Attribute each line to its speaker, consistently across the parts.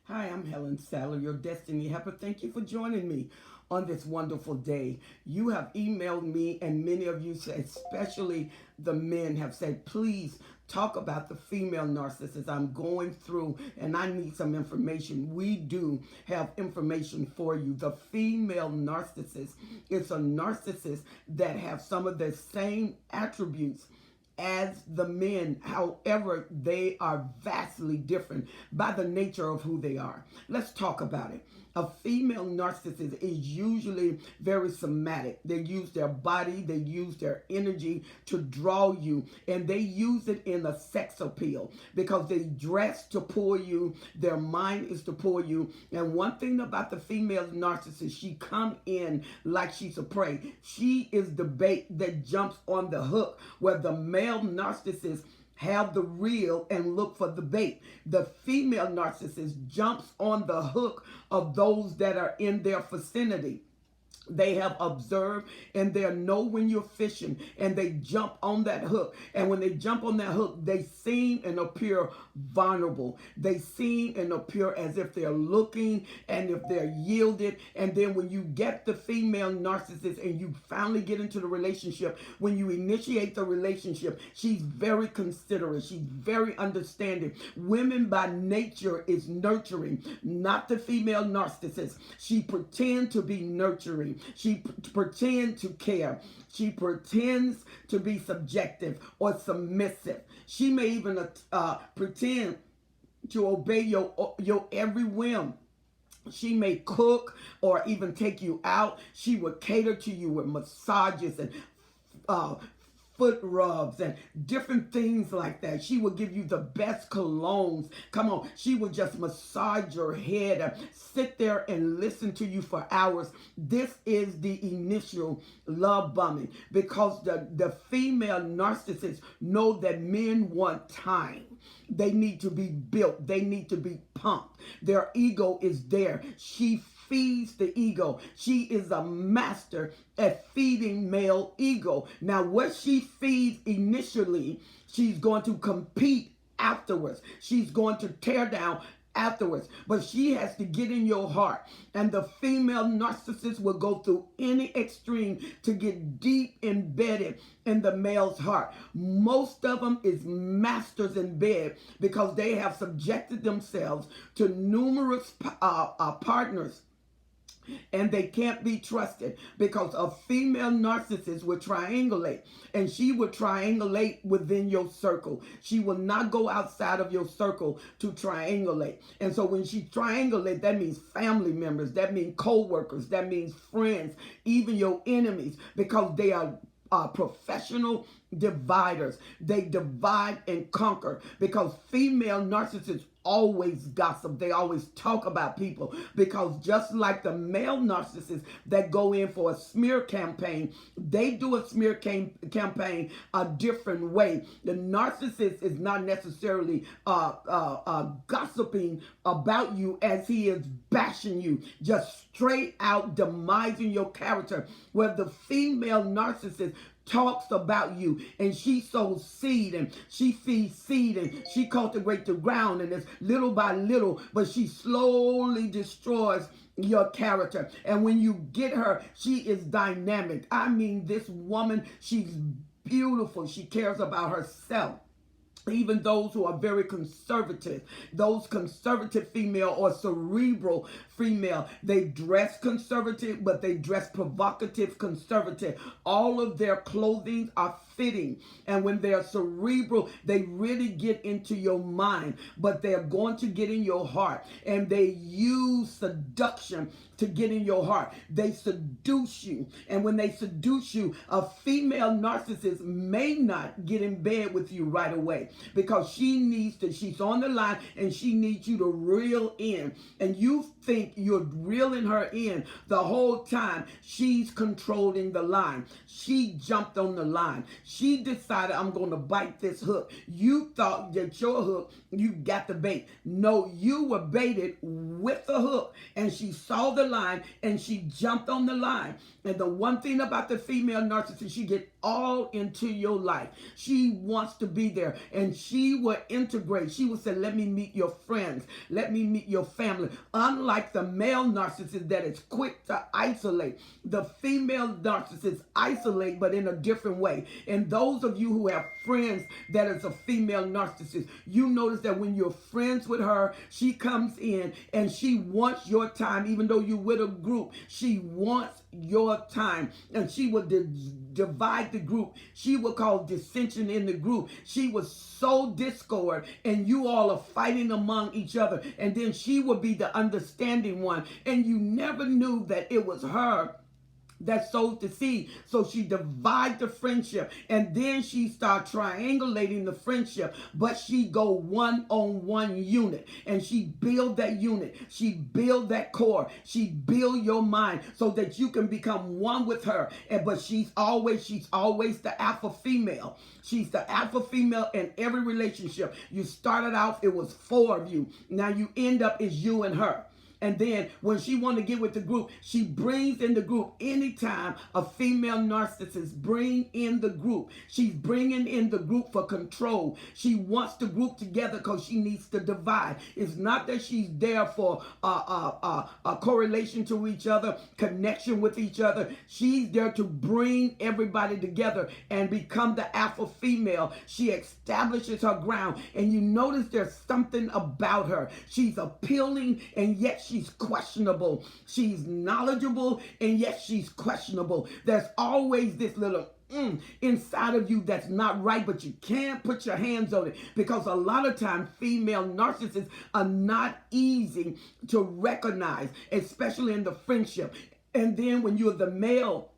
Speaker 1: Hi, I'm Helen Sadler, your Destiny Helper. Thank you for joining me on this wonderful day. You have emailed me, and many of you, especially the men, have said, please talk about the female narcissist. I'm going through and I need some information. We do have information for you. The female narcissist is a narcissist that have some of the same attributes as the men. However, they are vastly different by the nature of who they are. Let's talk about it. A female narcissist is usually very somatic. They use their body, they use their energy to draw you, and they use it in a sex appeal because they dress to pull you, their mind is to pull you. And one thing about the female narcissist, she come in like she's a prey. She is the bait that jumps on the hook, where the male narcissist have the reel and look for the bait. The female narcissist jumps on the hook of those that are in their vicinity. They have observed and they know when you're fishing, and they jump on that hook. And when they jump on that hook, they seem and appear vulnerable. They seem and appear as if they're looking and if they're yielded. And then when you get the female narcissist and you finally get into the relationship, when you initiate the relationship, she's very considerate. She's very understanding. Women by nature is nurturing, not the female narcissist. She pretends to be nurturing. She pretends to care. She pretends to be subjective or submissive. She may even pretend to obey your every whim. She may cook or even take you out. She would cater to you with massages and foot rubs and different things like that. She will give you the best colognes. Come on, she will just massage your head and sit there and listen to you for hours. This is the initial love bombing, because the female narcissists know that men want time. They need to be built. They need to be pumped. Their ego is there. She feeds the ego. She is a master at feeding male ego. Now, what she feeds initially, she's going to compete afterwards. She's going to tear down afterwards, but she has to get in your heart. And the female narcissist will go through any extreme to get deep embedded in the male's heart. Most of them is masters in bed because they have subjected themselves to numerous partners, and they can't be trusted, because a female narcissist will triangulate, and she will triangulate within your circle. She will not go outside of your circle to triangulate. And so when she triangulates, that means family members, that means co-workers, that means friends, even your enemies, because they are professional dividers. They divide and conquer, because female narcissists always gossip. They always talk about people, because just like the male narcissists that go in for a smear campaign, they do a smear campaign a different way. The narcissist is not necessarily gossiping about you as he is bashing you, just straight out demising your character, where the female narcissist talks about you, and she sows seed, and she feeds seed, and she cultivates the ground, and it's little by little, but she slowly destroys your character. And when you get her, she is dynamic. I mean, this woman, she's beautiful. She cares about herself. Even those who are very conservative, those conservative female or cerebral female, they dress conservative, but they dress provocative conservative. All of their clothing are fitting. And when they're cerebral, they really get into your mind, but they're going to get in your heart. And they use seduction to get in your heart. They seduce you. And when they seduce you, a female narcissist may not get in bed with you right away, because she's on the line and she needs you to reel in. And you think you're reeling her in the whole time. She's controlling the line. She jumped on the line. She decided, I'm going to bite this hook. You thought that your hook, you got the bait. No, you were baited with the hook, and she saw the line and she jumped on the line. And the one thing about the female narcissist, she get all into your life. She wants to be there, and she will integrate. She will say, let me meet your friends. Let me meet your family. Unlike the male narcissist that is quick to isolate, the female narcissist isolate, but in a different way. And those of you who have friends that is a female narcissist, you notice that when you're friends with her, she comes in and she wants your time, even though you're with a group. She wants your time, and she will divide the group. She will cause dissension in the group. She will sow discord, and you all are fighting among each other, and then she will be the understanding one, and you never knew that it was her that sowed the seed. So she divides the friendship, and then she starts triangulating the friendship, but she go one-on-one unit, and she build that unit. She build that core. She build your mind so that you can become one with her. But she's always the alpha female. She's the alpha female in every relationship. You started out, it was 4 of you. Now you end up, it's you and her. And then when she want to get with the group, she brings in the group. Anytime a female narcissist bring in the group, she's bringing in the group for control. She wants the group together because she needs to divide. It's not that she's there for a correlation to each other, connection with each other. She's there to bring everybody together and become the alpha female. She establishes her ground. And you notice there's something about her. She's appealing, and yet she's questionable. She's knowledgeable, and yet she's questionable. There's always this little inside of you that's not right, but you can't put your hands on it, because a lot of times female narcissists are not easy to recognize, especially in the friendship. And then when you're the male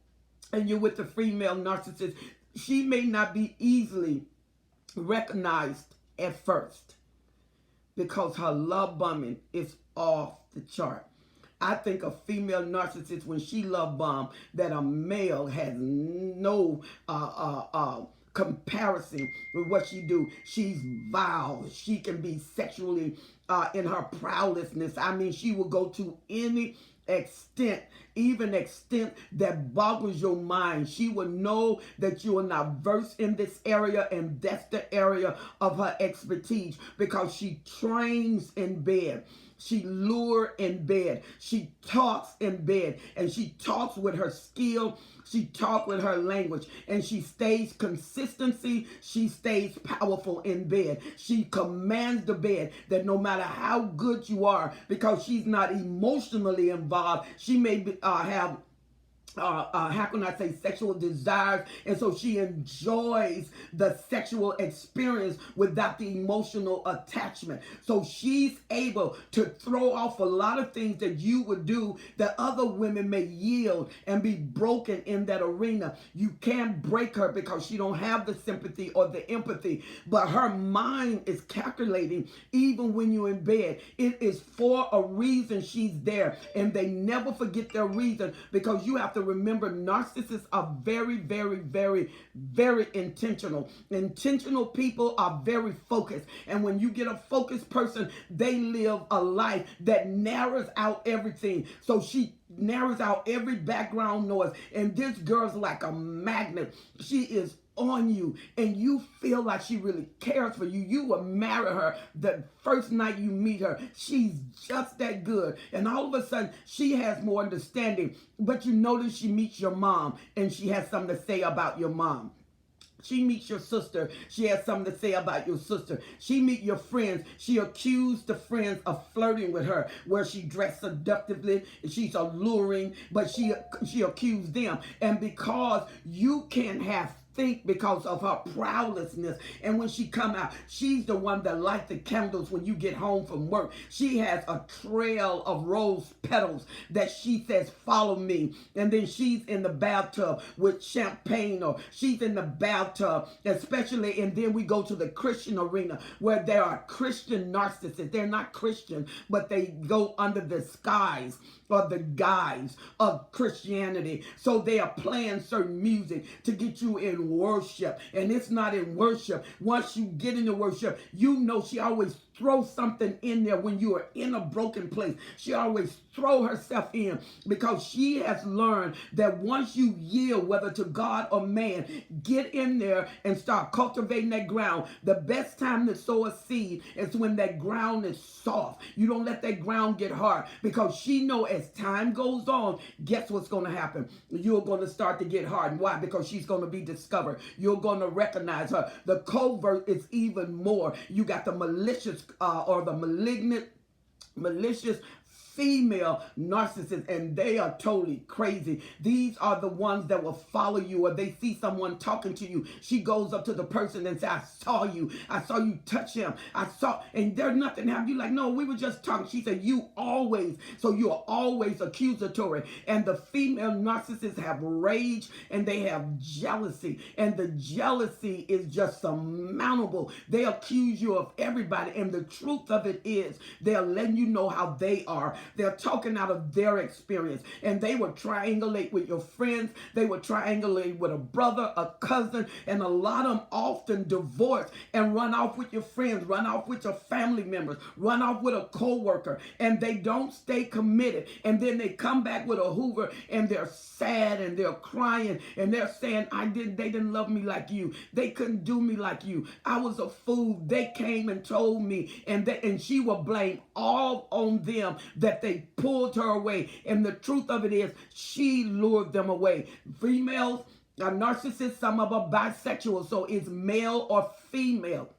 Speaker 1: and you're with the female narcissist, she may not be easily recognized at first because her love bombing is off the chart. I think a female narcissist, when she love bomb, that a male has no comparison with what she do. She's vile. She can be sexually in her prowessness. I mean, she will go to any extent, even extent that boggles your mind. She will know that you are not versed in this area, and that's the area of her expertise, because she trains in bed. She lures in bed. She talks in bed, and she talks with her skill. She talks with her language, and she stays consistency. She stays powerful in bed. She commands the bed that no matter how good you are, because she's not emotionally involved, she may have how can I say, sexual desires, and so she enjoys the sexual experience without the emotional attachment. So she's able to throw off a lot of things that you would do that other women may yield and be broken in that arena. You can't break her because she don't have the sympathy or the empathy, but her mind is calculating even when you're in bed. It is for a reason she's there, and they never forget their reason, because you have to remember, narcissists are very, very, very, very intentional. Intentional people are very focused. And when you get a focused person, they live a life that narrows out everything. So she narrows out every background noise. And this girl's like a magnet. She is on you, and you feel like she really cares for you. You will marry her the first night you meet her. She's just that good. And all of a sudden, she has more understanding. But you notice she meets your mom, and she has something to say about your mom. She meets your sister. She has something to say about your sister. She meets your friends. She accused the friends of flirting with her, where she dressed seductively. She's alluring, but she accused them. And because you can't have think, because of her prowessness, and when she come out, she's the one that light the candles when you get home from work. She has a trail of rose petals that she says, follow me. And then she's in the bathtub with champagne, or she's in the bathtub, especially. And then we go to the Christian arena, where there are Christian narcissists. They're not Christian, but they go under the skies or the guise of Christianity. So they are playing certain music to get you in worship. And it's not in worship. Once you get into worship, you know she always throw something in there when you are in a broken place. She always throw herself in because she has learned that once you yield, whether to God or man, get in there and start cultivating that ground. The best time to sow a seed is when that ground is soft. You don't let that ground get hard, because she know as time goes on, guess what's going to happen? You're going to start to get hard. Why? Because she's going to be discovered. You're going to recognize her. The covert is even more. You got the malicious or the malicious female narcissists, and they are totally crazy. These are the ones that will follow you, or they see someone talking to you. She goes up to the person and says, I saw you touch him. And there's nothing happened. You're like, no, we were just talking. She said, you are always accusatory. And the female narcissists have rage and they have jealousy. And the jealousy is just surmountable. They accuse you of everybody. And the truth of it is, they're letting you know how they are. They're talking out of their experience, and they will triangulate with your friends. They will triangulate with a brother, a cousin, and a lot of them often divorce and run off with your friends, run off with your family members, run off with a co-worker, and they don't stay committed. And then they come back with a Hoover, and they're sad and they're crying and they're saying, they didn't love me like you. They couldn't do me like you. I was a fool. They came and told me, and she will blame all on them that they pulled her away. And the truth of it is, she lured them away. Females are narcissists. Some of them are bisexual, so it's male or female.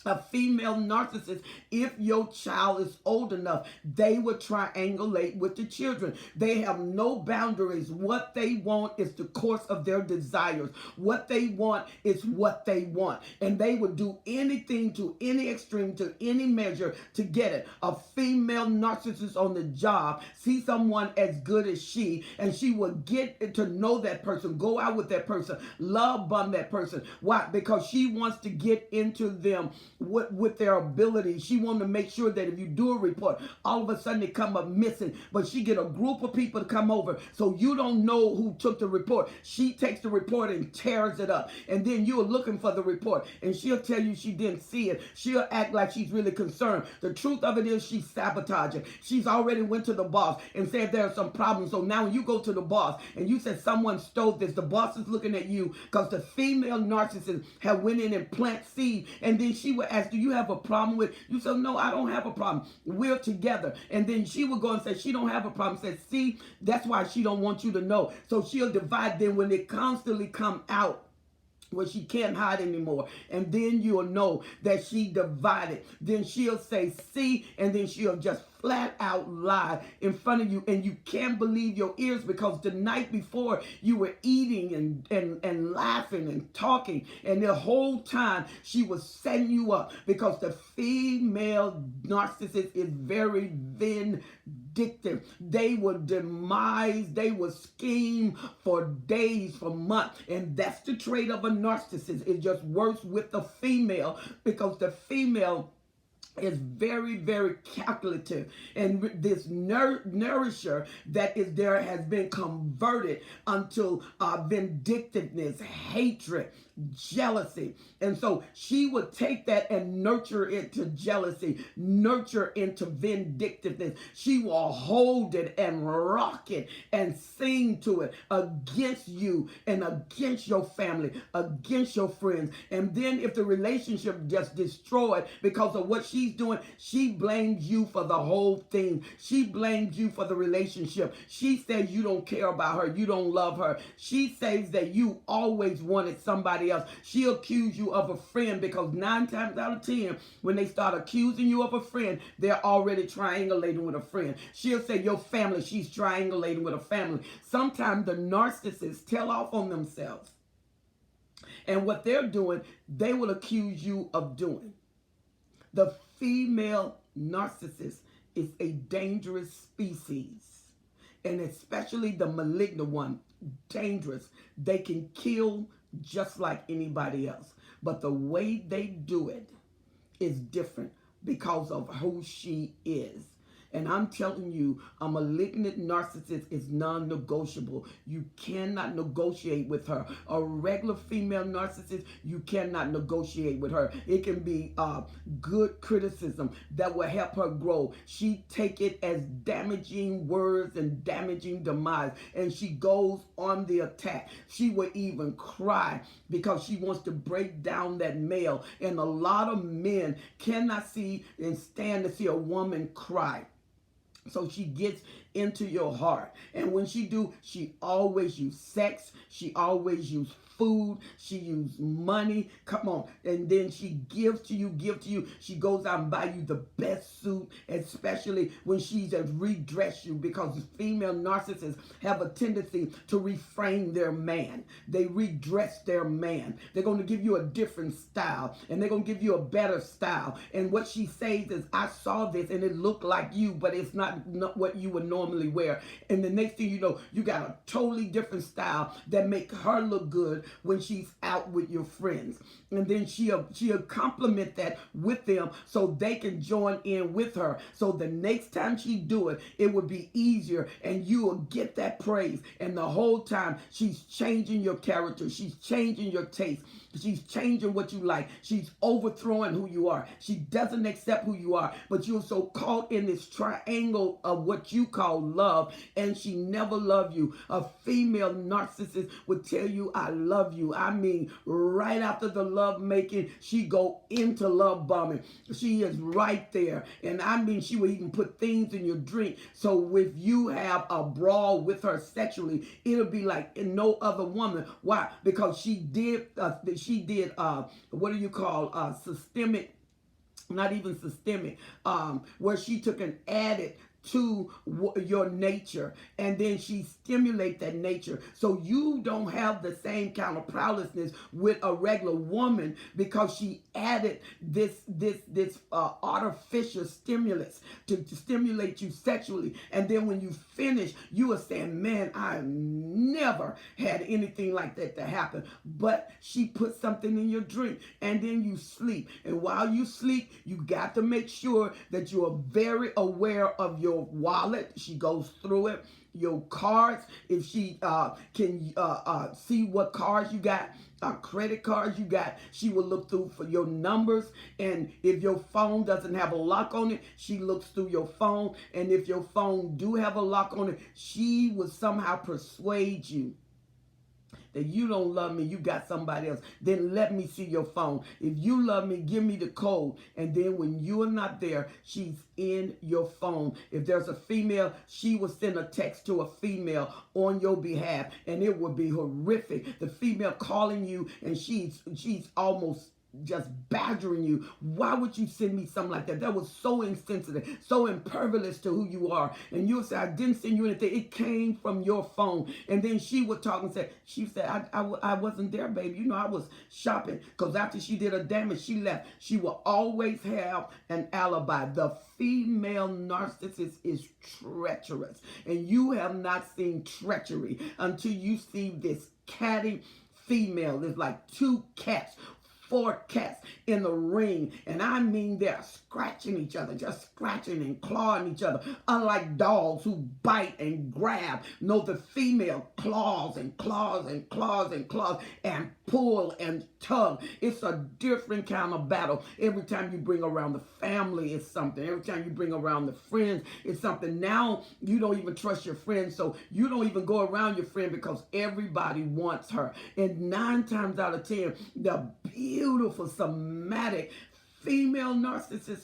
Speaker 1: A female narcissist, if your child is old enough, they will triangulate with the children. They have no boundaries. What they want is the course of their desires. What they want is what they want. And they will do anything to any extreme, to any measure to get it. A female narcissist on the job see someone as good as she, and she will get to know that person, go out with that person, love bomb that person. Why? Because she wants to get into them with their ability. She wants to make sure that if you do a report, all of a sudden they come up missing, but she get a group of people to come over, so you don't know who took the report. She takes the report and tears it up, and then you're looking for the report, and she'll tell you she didn't see it. She'll act like she's really concerned. The truth of it is, she's sabotaging. She's already went to the boss and said there are some problems. So now when you go to the boss and you said someone stole this, the boss is looking at you because the female narcissist have went in and plant seed, and then she will ask, do you have a problem with? You say, no, I don't have a problem. We're together. And then she will go and say she don't have a problem. Say, see, that's why she don't want you to know. So she'll divide them when they constantly come out where she can't hide anymore. And then you'll know that she divided. Then she'll say, see, and then she'll just flat out lie in front of you, and you can't believe your ears, because the night before you were eating and laughing and talking, and the whole time she was setting you up, because the female narcissist is very vindictive. They will demise, they will scheme for days, for months, and that's the trait of a narcissist. It's just worse with the female, because the female is very, very calculative, and this nourisher that is there has been converted unto vindictiveness, hatred, jealousy. And so she would take that and nurture it to jealousy, nurture into vindictiveness. She will hold it and rock it and sing to it against you and against your family, against your friends. And then if the relationship just destroyed because of what she's doing, she blames you for the whole thing. She blames you for the relationship. She says you don't care about her, you don't love her. She says that you always wanted somebody else. She'll accuse you of a friend, because 9 times out of 10, when they start accusing you of a friend, they're already triangulating with a friend. She'll say your family, she's triangulating with a family. Sometimes the narcissists tell off on themselves, and what they're doing, they will accuse you of doing. The female narcissist is a dangerous species, and especially the malignant one, dangerous. They can kill just like anybody else, but the way they do it is different because of who she is. And I'm telling you, a malignant narcissist is non-negotiable. You cannot negotiate with her. A regular female narcissist, you cannot negotiate with her. It can be good criticism that will help her grow. She take it as damaging words and damaging demise, and she goes on the attack. She will even cry because she wants to break down that male. And a lot of men cannot see and stand to see a woman cry. So she gets into your heart. And when she do, she always use sex. She always use food. She use money. Come on. And then she gives to you, She goes out and buy you the best suit, especially when she's redress you, because female narcissists have a tendency to reframe their man. They redress their man. They're going to give you a different style, and they're going to give you a better style. And what she says is, I saw this and it looked like you, but it's not what you would normally wear. And the next thing you know, you got a totally different style that make her look good when she's out with your friends. And then she'll compliment that with them so they can join in with her. So the next time she do it, it would be easier and you will get that praise. And the whole time she's changing your character. She's changing your taste. She's changing what you like. She's overthrowing who you are. She doesn't accept who you are, but you're so caught in this triangle of what you call love, and she never loved you. A female narcissist would tell you, I love you. I mean, right after the love making, she go into love bombing. She is right there. And I mean, she will even put things in your drink. So if you have a brawl with her sexually, it'll be like no other woman. Why? Because she did what do you call systemic, not even systemic, where she took and added to your nature, and then she stimulate that nature, so you don't have the same kind of prowessness with a regular woman, because she added this artificial stimulus to stimulate you sexually. And then when you finish, you are saying, man, I never had anything like that to happen. But she put something in your drink, and then you sleep. And while you sleep, you got to make sure that you are very aware of your wallet. She goes through it. Your cards, if she can see what cards you got, credit cards you got, she will look through for your numbers. And if your phone doesn't have a lock on it, she looks through your phone. And if your phone do have a lock on it, she will somehow persuade you that you don't love me, you got somebody else. Then let me see your phone. If you love me, give me the code. And then when you are not there, she's in your phone. If there's a female, she will send a text to a female on your behalf, and it would be horrific. The female calling you, and she's almost just badgering you. Why would you send me something like that? That was so insensitive, so impervious to who you are. And you'll say, I didn't send you anything. It came from your phone. And then she would talk and say, I wasn't there, baby. You know, I was shopping. Because after she did her damage, she left. She will always have an alibi. The female narcissist is treacherous. And you have not seen treachery until you see this catty female. There's like 2 cats, 4 cats in the ring, and I mean they're scratching each other, just scratching and clawing each other, unlike dogs who bite and grab. No, the female claws and claws and claws and claws and pull and tug. It's a different kind of battle. Every time you bring around the family, it's something. Every time you bring around the friends, it's something. Now you don't even trust your friends, so you don't even go around your friend because everybody wants her. And 9 times out of 10, the beautiful, somatic female narcissist,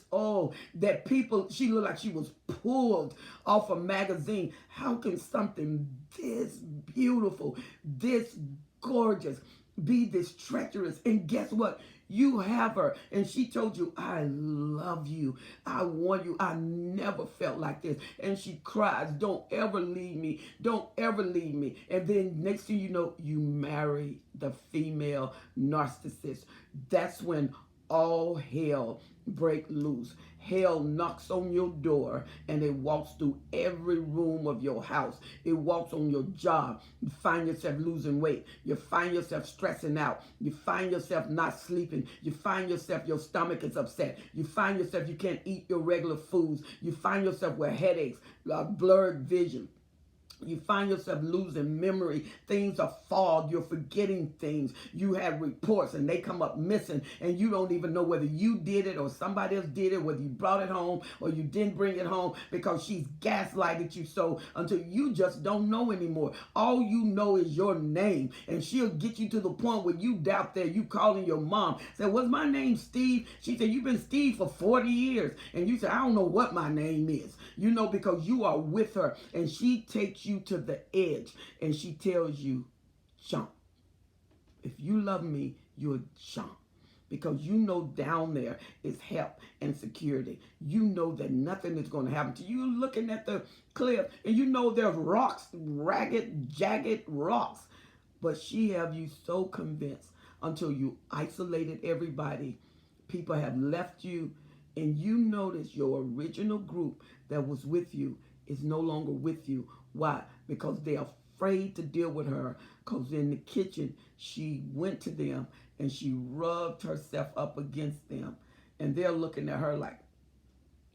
Speaker 1: that people, she looked like she was pulled off a magazine. How can something this beautiful, this gorgeous, be this treacherous? And guess what? You have her, and she told you, I love you. I want you. I never felt like this. And she cries, don't ever leave me. Don't ever leave me. And then next thing you know, you marry the female narcissist. That's when all hell break loose. Hell knocks on your door and it walks through every room of your house. It walks on your job. You find yourself losing weight. You find yourself stressing out. You find yourself not sleeping. You find yourself your stomach is upset. You find yourself you can't eat your regular foods. You find yourself with headaches, blurred vision. You find yourself losing memory. Things are fogged. You're forgetting things. You have reports and they come up missing and you don't even know whether you did it or somebody else did it, whether you brought it home or you didn't bring it home, because she's gaslighted you so until you just don't know anymore. All you know is your name, and she'll get you to the point where you doubt that. You calling your mom. Say, "Was my name Steve?" She said, "You've been Steve for 40 years. And you say, "I don't know what my name is." You know, because you are with her and she takes you to the edge and she tells you, "Jump. If you love me, you'll jump." Because you know down there is help and security. You know that nothing is going to happen to you. You're looking at the cliff and you know there's rocks, ragged, jagged rocks. But she have you so convinced until you isolated everybody. People have left you and you notice your original group that was with you is no longer with you. Why? Because they're afraid to deal with her. Because in the kitchen, she went to them and she rubbed herself up against them. And they're looking at her like,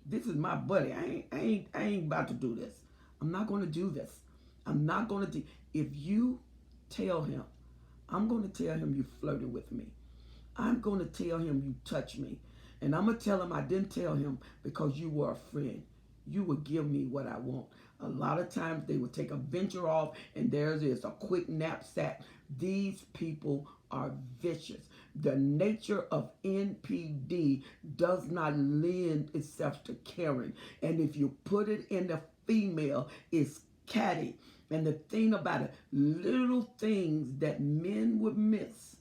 Speaker 1: "This is my buddy. I ain't about to do this. I'm not going to do this. I'm not going to do." If you tell him, "I'm going to tell him you flirted with me. I'm going to tell him you touched me. And I'm going to tell him I didn't tell him because you were a friend. You will give me what I want." A lot of times they will take a venture off and there's a quick knapsack. These people are vicious. The nature of NPD does not lend itself to caring. And if you put it in the female, it's catty. And the thing about it, little things that men would miss,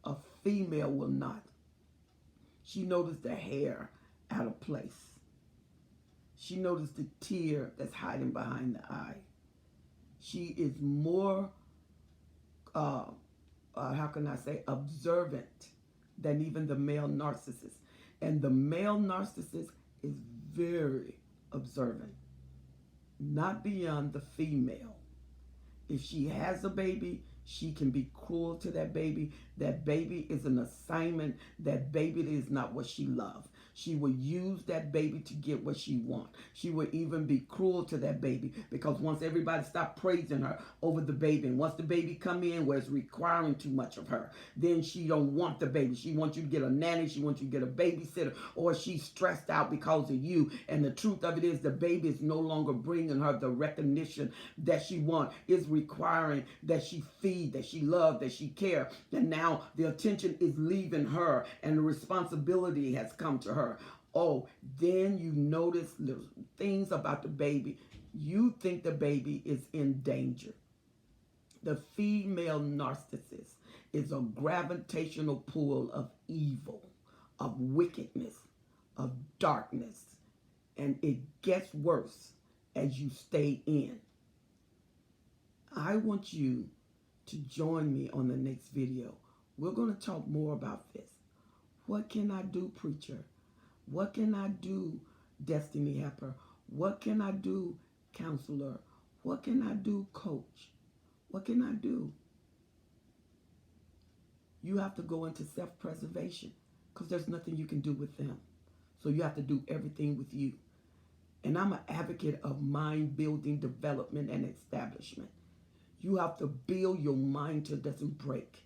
Speaker 1: a female will not. She noticed the hair out of place. She noticed the tear that's hiding behind the eye. She is more, how can I say, observant than even the male narcissist. And the male narcissist is very observant, not beyond the female. If she has a baby, she can be cruel to that baby. That baby is an assignment. That baby is not what she loves. She will use that baby to get what she wants. She will even be cruel to that baby because once everybody stop praising her over the baby, and once the baby come in where it's requiring too much of her, then she don't want the baby. She wants you to get a nanny. She wants you to get a babysitter, or she's stressed out because of you. And the truth of it is the baby is no longer bringing her the recognition that she wants. It's requiring that she feed, that she love, that she care. And now the attention is leaving her and the responsibility has come to her. Oh, then you notice little things about the baby. You think the baby is in danger. The female narcissist is a gravitational pull of evil, of wickedness, of darkness. And it gets worse as you stay in. I want you to join me on the next video. We're going to talk more about this. What can I do, preacher? What can I do, destiny helper? What can I do, counselor? What can I do, coach? What can I do? You have to go into self-preservation because there's nothing you can do with them. So you have to do everything with you. And I'm an advocate of mind-building development and establishment. You have to build your mind till it doesn't break.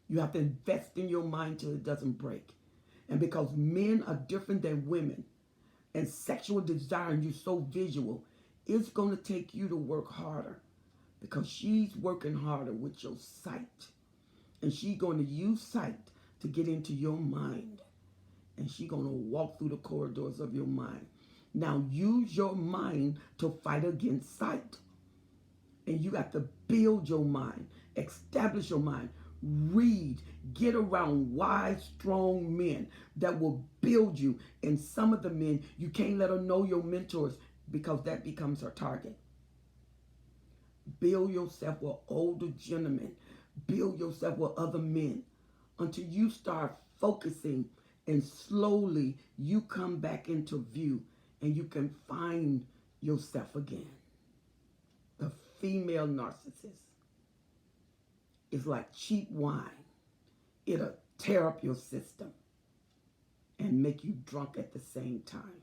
Speaker 1: You have to invest in your mind till it doesn't break. And because men are different than women and sexual desire and you're so visual, it's going to take you to work harder because she's working harder with your sight. And she's going to use sight to get into your mind. And she's going to walk through the corridors of your mind. Now use your mind to fight against sight. And you got to build your mind, establish your mind, read, get around wise, strong men that will build you. And some of the men, you can't let her know your mentors because that becomes her target. Build yourself with older gentlemen. Build yourself with other men until you start focusing And slowly you come back into view and you can find yourself again. The female narcissist is like cheap wine. It'll tear up your system and make you drunk at the same time.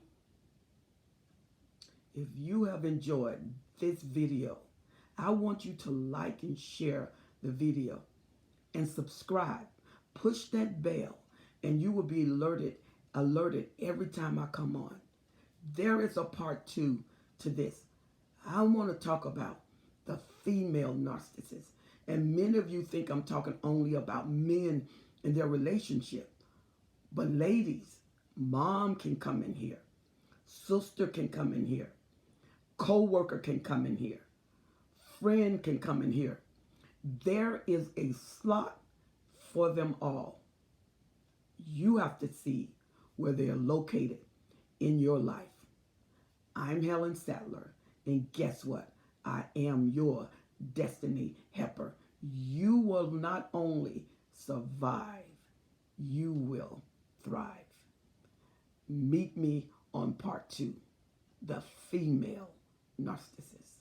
Speaker 1: If you have enjoyed this video, I want you to like and share the video and subscribe. Push that bell and you will be alerted every time I come on. There is a part 2 to this. I want to talk about the female narcissist. And many of you think I'm talking only about men and their relationship. But ladies, mom can come in here. Sister can come in here. Co-worker can come in here. Friend can come in here. There is a slot for them all. You have to see where they are located in your life. I'm Helen Sattler, and guess what? I am your destiny helper. You will not only survive, you will thrive. Meet me on part 2, the female narcissist.